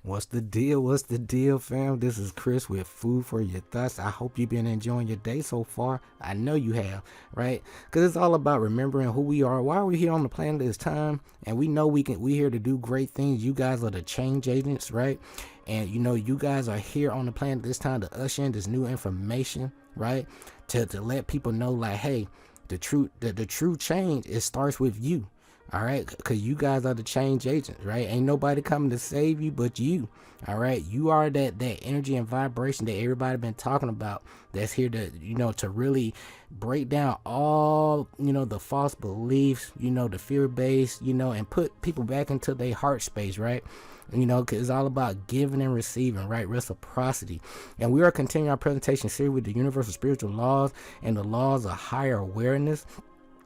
What's the deal? What's the deal, fam? This is Chris with Food for Your Thoughts. I hope you've been enjoying your day so far. I know you have, right? Because it's all about remembering who we are. Why are we here on the planet this time? And we know we're here to do great things. You guys are the change agents, right? And you guys are here on the planet this time to usher in this new information, right? To let people know, like, hey, the true change, it starts with you. All right, because you guys are the change agents, right? Ain't nobody coming to save you but you. All right, you are that energy and vibration that everybody been talking about, that's here to to really break down all the false beliefs, the fear-based, and put people back into their heart space, right? Because it's all about giving and receiving, right? Reciprocity. And we are continuing our presentation series with the universal spiritual laws and the laws of higher awareness.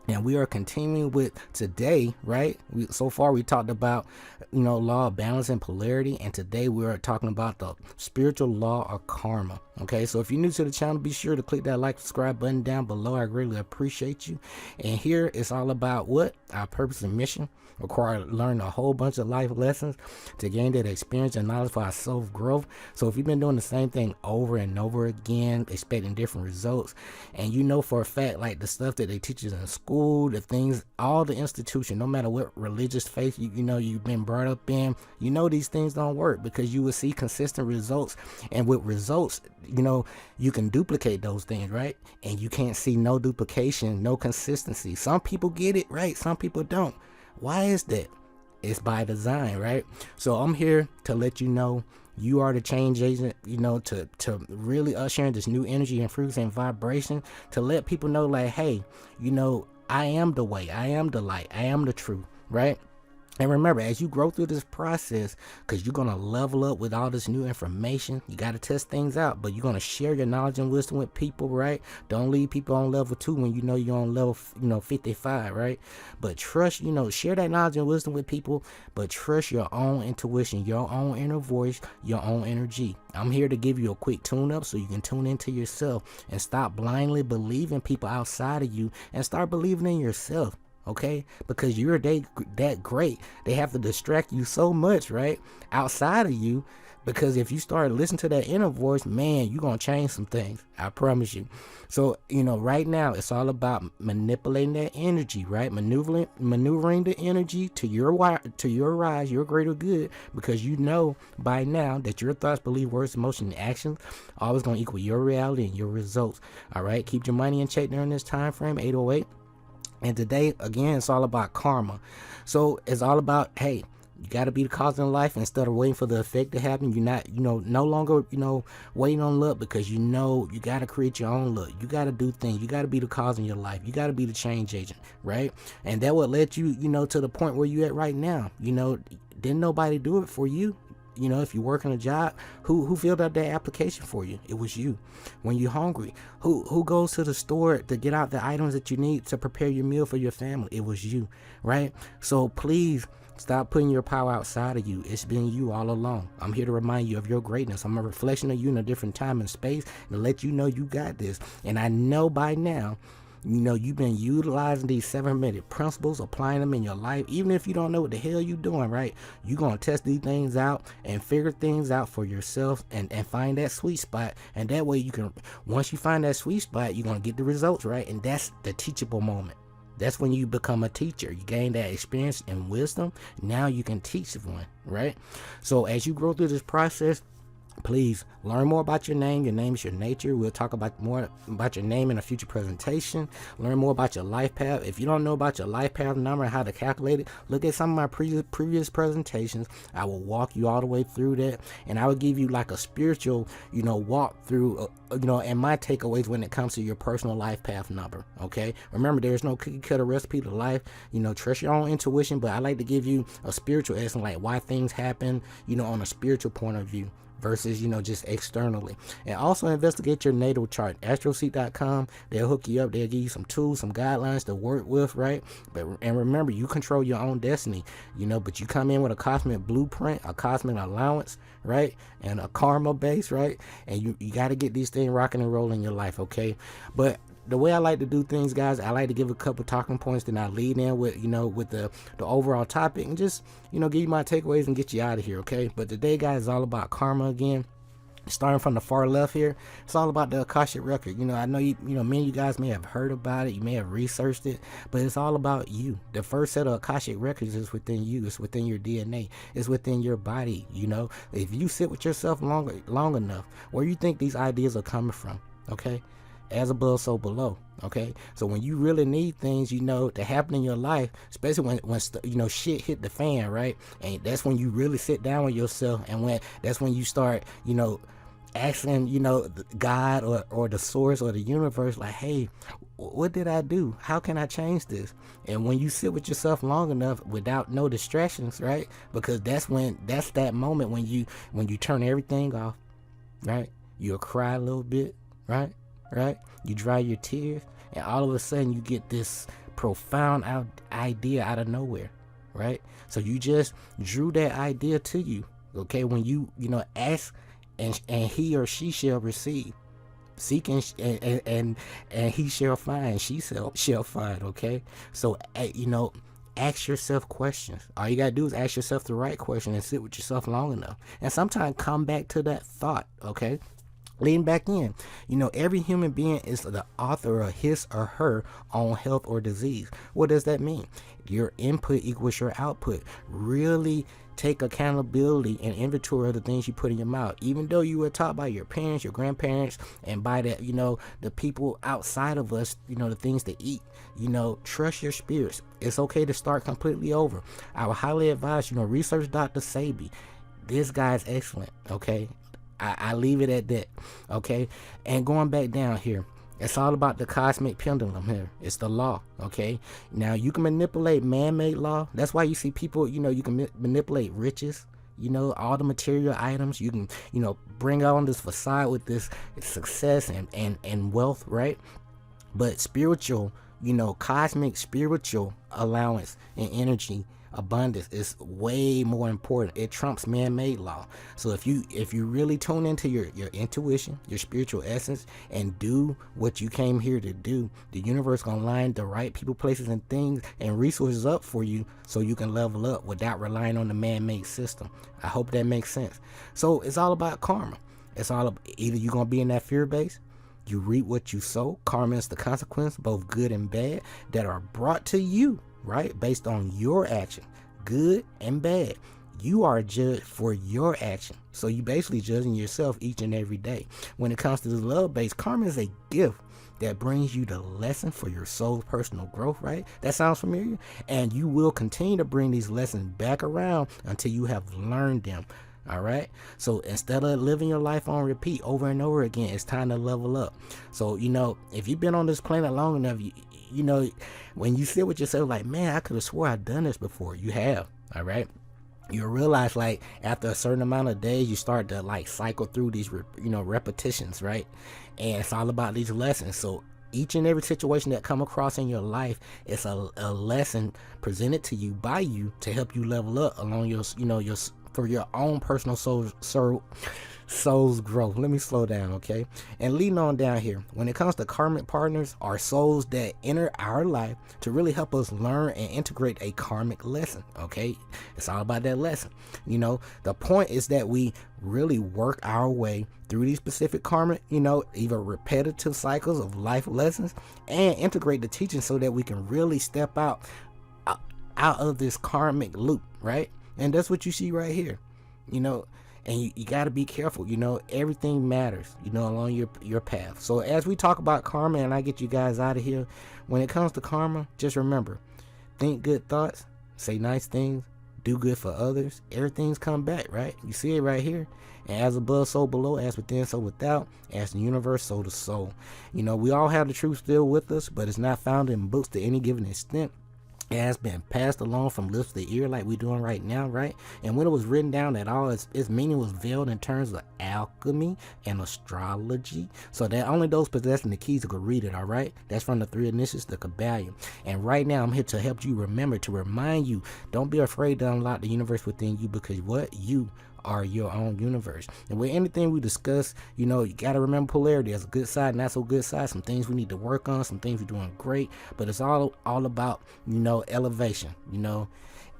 And we are continuing with today, right? So far we talked about, law of balance and polarity. And today we are talking about the spiritual law of karma. Okay, so if you're new to the channel, be sure to click that like, subscribe button down below. I greatly appreciate you. And here it's all about what? Our purpose and mission. Require learn a whole bunch of life lessons to gain that experience and knowledge for our self-growth. So if you've been doing the same thing over and over again, expecting different results, and for a fact, like the stuff that they teach us in school, the things, all the institution, no matter what religious faith you've been brought up in, these things don't work, because you will see consistent results. And with results, you can duplicate those things, right? And you can't see no duplication, no consistency. Some people get it right, some people don't. Why is that? It's by design, right? So I'm here to let you know you are the change agent, to really usher in this new energy and frequency and vibration, to let people know, like, hey, I am the way, I am the light, I am the truth, right? And remember, as you grow through this process, because you're going to level up with all this new information, you got to test things out, but you're going to share your knowledge and wisdom with people, right? Don't leave people on level 2 when you're on level 55, right? But trust, share that knowledge and wisdom with people, but trust your own intuition, your own inner voice, your own energy. I'm here to give you a quick tune up so you can tune into yourself and stop blindly believing people outside of you and start believing in yourself. Okay, because you're that great. They have to distract you so much, right, outside of you, because if you start listening to that inner voice, man, you're gonna change some things, I promise you. So right now it's all about manipulating that energy, right? Maneuvering the energy to your rise, your greater good, because by now that your thoughts, belief, words, emotions, and actions always gonna equal your reality and your results. All right, keep your money in check during this time frame, 808. And today, again, it's all about karma. So it's all about, hey, you got to be the cause in life instead of waiting for the effect to happen. You're not, no longer, waiting on luck, because you got to create your own luck. You got to do things. You got to be the cause in your life. You got to be the change agent, right? And that would let you, to the point where you at right now. Didn't nobody do it for you. If you work in a job, who filled out that application for you? It was you. When you're hungry, who goes to the store to get out the items that you need to prepare your meal for your family? It was you, right? So please stop putting your power outside of you. It's been you all along. I'm here to remind you of your greatness. I'm a reflection of you in a different time and space, and to let you know you got this. And I know by now, you've been utilizing these 7-minute principles, applying them in your life. Even if you don't know what the hell you're doing, right? You're going to test these things out and figure things out for yourself and find that sweet spot. And that way once you find that sweet spot, you're going to get the results, right? And that's the teachable moment. That's when you become a teacher. You gain that experience and wisdom. Now you can teach one, right? So as you grow through this process, please learn more about your name. Your name is your nature. We'll talk about more about your name in a future presentation. Learn more about your life path. If you don't know about your life path number and how to calculate it, look at some of my previous presentations. I will walk you all the way through that, and I will give you like a spiritual, walk through, and my takeaways when it comes to your personal life path number. Okay, remember, there's no cookie cutter recipe to life. Trust your own intuition, but I like to give you a spiritual essence, like why things happen, on a spiritual point of view, versus just externally. And also investigate your natal chart. astroseek.com. They'll hook you up. They'll give you some tools, some guidelines to work with, right? And remember, you control your own destiny, but you come in with a cosmic blueprint, a cosmic allowance, right? And a karma base, right? And you got to get these things rocking and rolling in your life, okay? But the way I like to do things, guys, I like to give a couple talking points, then I lead in with, with the overall topic, and just, give you my takeaways and get you out of here, okay? But today, guys, is all about karma again. Starting from the far left here, it's all about the Akashic record. I know many of you guys may have heard about it, you may have researched it, but it's all about you. The first set of Akashic records is within you. It's within your DNA. It's within your body. If you sit with yourself long enough, where you think these ideas are coming from, okay? As above, so below. Okay, so when you really need things, to happen in your life, especially when shit hit the fan, right? And that's when you really sit down with yourself, and that's when you start, asking, God or the source or the universe, like, hey, what did I do? How can I change this? And when you sit with yourself long enough without no distractions, right? Because that's that moment when you turn everything off, right? You'll cry a little bit, right? You dry your tears, and all of a sudden you get this profound idea out of nowhere, right? So you just drew that idea to you, okay? When you ask, and he or she shall receive. Seek and he shall find, she shall find, okay? So ask yourself questions. All you gotta do is ask yourself the right question and sit with yourself long enough, and sometimes come back to that thought, okay? Lean back in. Every human being is the author of his or her own health or disease. What does that mean? Your input equals your output. Really take accountability and inventory of the things you put in your mouth. Even though you were taught by your parents, your grandparents, and by the people outside of us, the things to eat. Trust your spirits. It's okay to start completely over. I would highly advise, research Dr. Sabi. This guy's excellent, okay? I leave it at that, okay? And going back down here, it's all about the cosmic pendulum here. It's the law, okay? Now, you can manipulate man-made law. That's why you see people, you can manipulate riches, all the material items. You can, bring on this facade with this success and wealth, right? But spiritual, cosmic spiritual allowance and energy abundance is way more important. It trumps man-made law. So if you really tune into your intuition, your spiritual essence, and do what you came here to do, the universe gonna line the right people, places, and things and resources up for you, so you can level up without relying on the man-made system. I hope that makes sense. So it's all about karma. It's all about, either you're gonna be in that fear base, you reap what you sow. Karma is the consequence, both good and bad, that are brought to you, right? Based on your action, good and bad. You are judged for your action. So you basically judging yourself each and every day. When it comes to the love base, karma is a gift that brings you the lesson for your soul's personal growth, right? That sounds familiar? And you will continue to bring these lessons back around until you have learned them. All right, so instead of living your life on repeat over and over again, it's time to level up. So if you've been on this planet long enough, when you sit with yourself like, man, I could have swore I'd done this before. You have. All right, you'll realize, like, after a certain amount of days, you start to like cycle through these repetitions, right? And it's all about these lessons. So each and every situation that come across in your life is a lesson presented to you by you to help you level up along your for your own personal soul's growth. Let me slow down, okay? And leading on down here, when it comes to karmic partners, are souls that enter our life to really help us learn and integrate a karmic lesson, okay? It's all about that lesson. The point is that we really work our way through these specific karmic, either repetitive cycles of life lessons, and integrate the teaching so that we can really step out of this karmic loop, right? And that's what you see right here, and you got to be careful. Everything matters, along your path. So as we talk about karma, and I get you guys out of here, when it comes to karma, just remember, think good thoughts, say nice things, do good for others. Everything's come back, right? You see it right here. And as above, so below, as within, so without, as the universe, so the soul. We all have the truth still with us, but it's not found in books to any given extent. It has been passed along from lips to ear like we're doing right now, right? And when it was written down, that all its meaning was veiled in terms of alchemy and astrology, so that only those possessing the keys could read it, all right? That's from the three initiates, the Kabbalion. And right now, I'm here to help you remember, to remind you, don't be afraid to unlock the universe within you, because what? You are your own universe. And with anything we discuss, you got to remember polarity. There's a good side, not so good side. Some things we need to work on, some things we're doing great, but it's all about, elevation,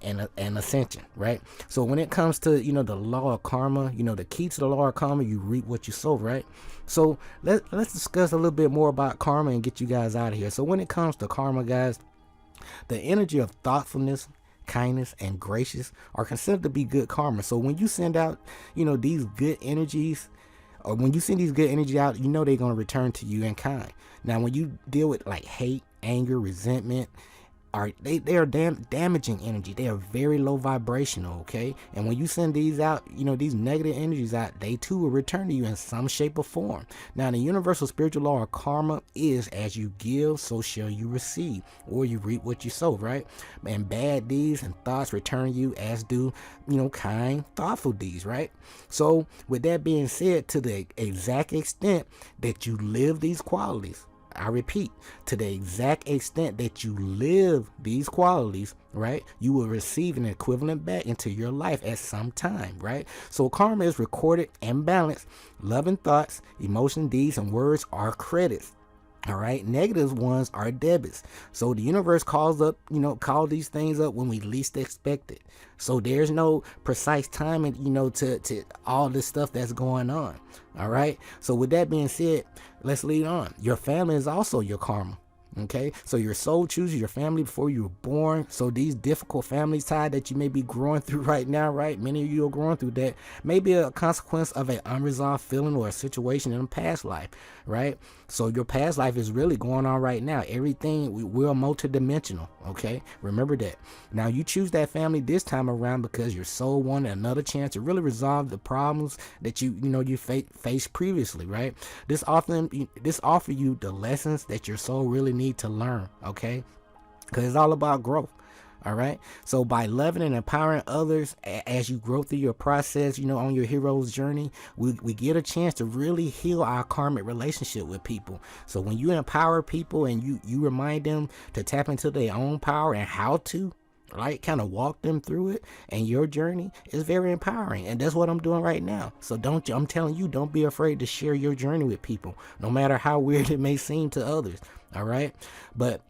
and ascension, right? So when it comes to, the law of karma, the key to the law of karma, you reap what you sow, right? So let's discuss a little bit more about karma and get you guys out of here. So when it comes to karma, guys, the energy of thoughtfulness, kindness, and gracious are considered to be good karma. So when you send out, these good energies, or when you send these good energy out, they're going to return to you in kind. Now, when you deal with like hate, anger, resentment, they are damaging energy. They are very low vibrational, okay? And when you send these out, these negative energies out, they too will return to you in some shape or form. Now, the universal spiritual law of karma is as you give, so shall you receive, or you reap what you sow, right? And bad deeds and thoughts return you as do, kind, thoughtful deeds, right? So with that being said, to the exact extent that you live these qualities, I repeat, to the exact extent that you live these qualities, right, you will receive an equivalent back into your life at some time, right? So karma is recorded and balanced. Loving thoughts, emotion, deeds, and words are credits. All right, negative ones are debits. So the universe calls these things up when we least expect it. So there's no precise timing, to all this stuff that's going on. All right. So with that being said, let's lead on. Your family is also your karma. Okay, so your soul chooses your family before you were born. So these difficult family ties that you may be growing through right now, right? Many of you are going through that. May be a consequence of an unresolved feeling or a situation in a past life, right? So your past life is really going on right now. Everything, we're multidimensional, okay? Remember that. Now you choose that family this time around because your soul wanted another chance to really resolve the problems that you faced previously, right? This offer you the lessons that your soul really need to learn, okay? Because it's all about growth. All right. So by loving and empowering others as you grow through your process, on your hero's journey, we get a chance to really heal our karmic relationship with people. So when you empower people and you remind them to tap into their own power and how to, right, kind of walk them through it, and your journey is very empowering. And that's what I'm doing right now. So I'm telling you, don't be afraid to share your journey with people, no matter how weird it may seem to others. All right. But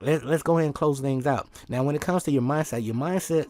let's go ahead and close things out. Now, when it comes to your mindset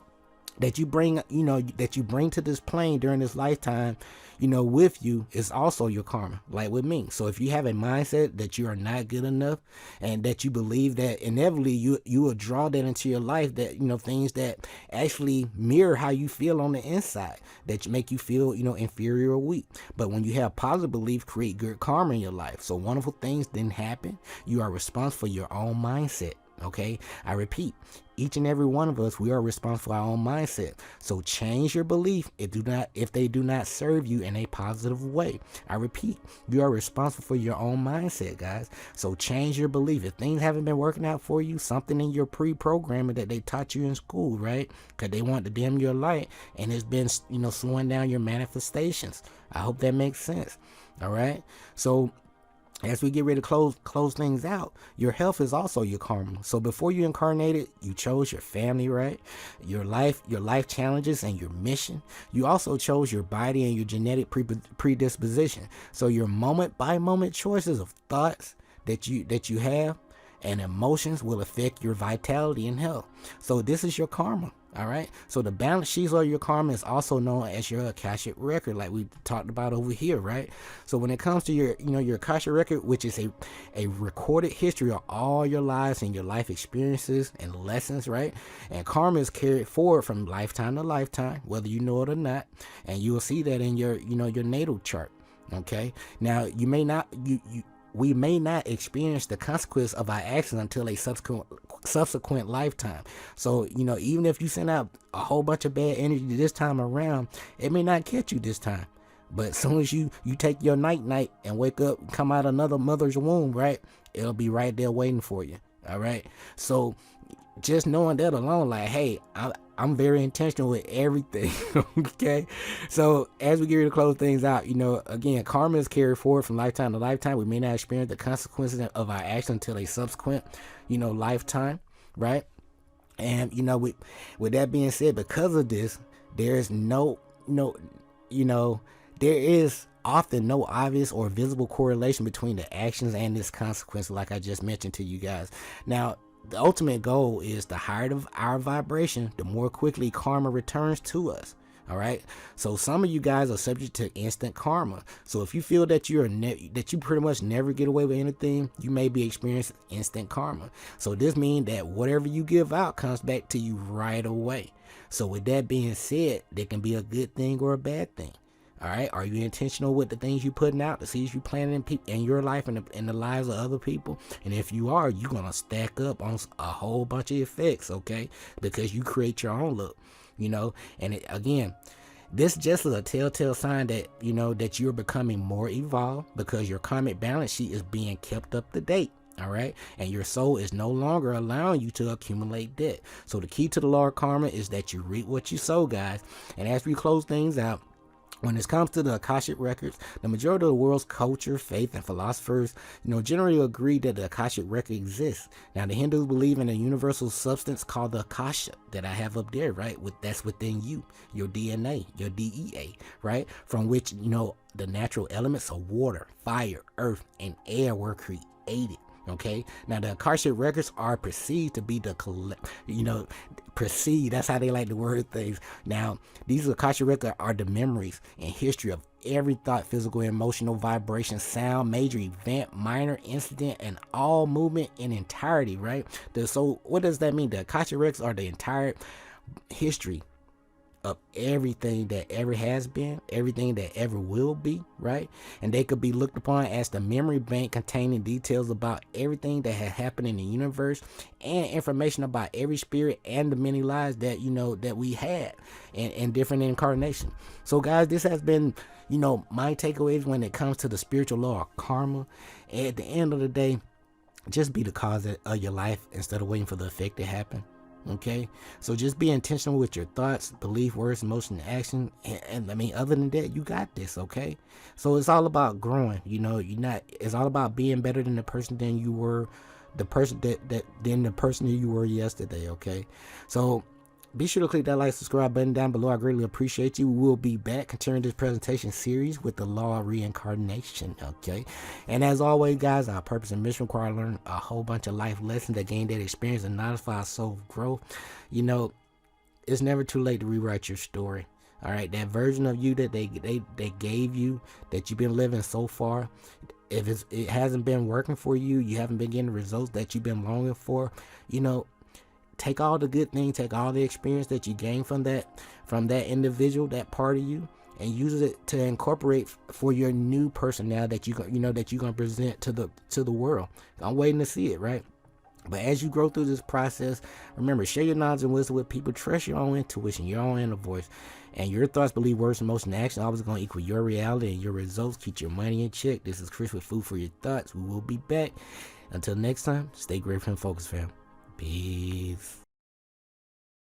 that you bring, that you bring to this plane during this lifetime, with you is also your karma, like with me. So if you have a mindset that you are not good enough and that you believe that inevitably you will draw that into your life, that, things that actually mirror how you feel on the inside, that make you feel, inferior or weak. But when you have positive belief, create good karma in your life. So wonderful things didn't happen. You are responsible for your own mindset. Okay, I repeat, each and every one of us, we are responsible for our own mindset. So change your belief if they do not serve you in a positive way. I repeat, you are responsible for your own mindset, guys. So change your belief. If things haven't been working out for you, something in your pre-programming that they taught you in school, right? Because they want to dim your light, and it's been, slowing down your manifestations. I hope that makes sense. All right. So as we get ready to close things out, your health is also your karma. So before you incarnated, you chose your family, right? Your life challenges and your mission. You also chose your body and your genetic predisposition. So your moment by moment choices of thoughts that you have and emotions will affect your vitality and health. So this is your karma. All right. So the balance sheets of your karma is also known as your Akashic record, like we talked about over here, right? So when it comes to your Akashic record, which is a recorded history of all your lives and your life experiences and lessons, right? And karma is carried forward from lifetime to lifetime, whether you know it or not. And you will see that in your natal chart. Okay. Now we may not experience the consequence of our actions until a subsequent lifetime. So, even if you send out a whole bunch of bad energy this time around, it may not catch you this time. But as soon as you take your night and wake up and come out another mother's womb, right, it'll be right there waiting for you. All right. So just knowing that alone, like, hey, I'm very intentional with everything. Okay. So as we get ready to close things out, again, karma is carried forward from lifetime to lifetime. We may not experience the consequences of our action until a subsequent, lifetime. Right. And, with that being said, because of this, there's no no, you know, there is often no obvious or visible correlation between the actions and this consequence, like I just mentioned to you guys. Now, the ultimate goal is the higher our vibration, the more quickly karma returns to us. All right. So some of you guys are subject to instant karma. So if you feel that that you pretty much never get away with anything, you may be experiencing instant karma. So this means that whatever you give out comes back to you right away. So with that being said, there can be a good thing or a bad thing. All right. Are you intentional with the things you putting out, the seeds you planting in your life and in the lives of other people? And if you are, you're going to stack up on a whole bunch of effects. Okay. Because you create your own look. And again, this just is a telltale sign that, that you're becoming more evolved, because your karmic balance sheet is being kept up to date. All right. And your soul is no longer allowing you to accumulate debt. So the key to the law of karma is that you reap what you sow, guys. And as we close things out, when it comes to the Akashic records, the majority of the world's culture, faith, and philosophers, generally agree that the Akashic record exists. Now, the Hindus believe in a universal substance called the Akasha that I have up there, right? That's within you, your DNA, your DEA, right? From which, the natural elements of water, fire, earth, and air were created. Okay. Now the Akashic records are perceived to be perceived. That's how they like to word things. Now these Akashic records are the memories and history of every thought, physical, emotional, vibration, sound, major event, minor incident, and all movement in entirety. Right. So what does that mean? The Akashic records are the entire history of everything that ever has been, everything that ever will be, right? And they could be looked upon as the memory bank containing details about everything that had happened in the universe and information about every spirit and the many lives that, that we had in different incarnations. So guys, this has been, my takeaways when it comes to the spiritual law of karma. And at the end of the day, just be the cause of your life instead of waiting for the effect to happen. Okay, so just be intentional with your thoughts, belief, words, emotion, and action. And I mean, other than that, you got this. Okay, so it's all about growing. It's all about being better than the person than you were, the person that you were yesterday. Okay, so be sure to click that like, subscribe button down below. I greatly appreciate you. We'll be back continuing this presentation series with the law of reincarnation. Okay. And as always, guys, our purpose and mission require to learn a whole bunch of life lessons that gain that experience and notify our soul growth. It's never too late to rewrite your story. All right. That version of you that they gave you, that you've been living so far, if it hasn't been working for you, you haven't been getting the results that you've been longing for, take all the good things, take all the experience that you gained from that individual, that part of you, and use it to incorporate for your new person now that you're gonna present to the world. I'm waiting to see it, right? But as you grow through this process, remember, share your knowledge and wisdom with people. Trust your own intuition, your own inner voice, and your thoughts, belief, words, emotion, and action always going to equal your reality and your results. Keep your money in check. This is Chris with Food for Your Thoughts. We will be back. Until next time, stay grateful and focused, fam. Peace.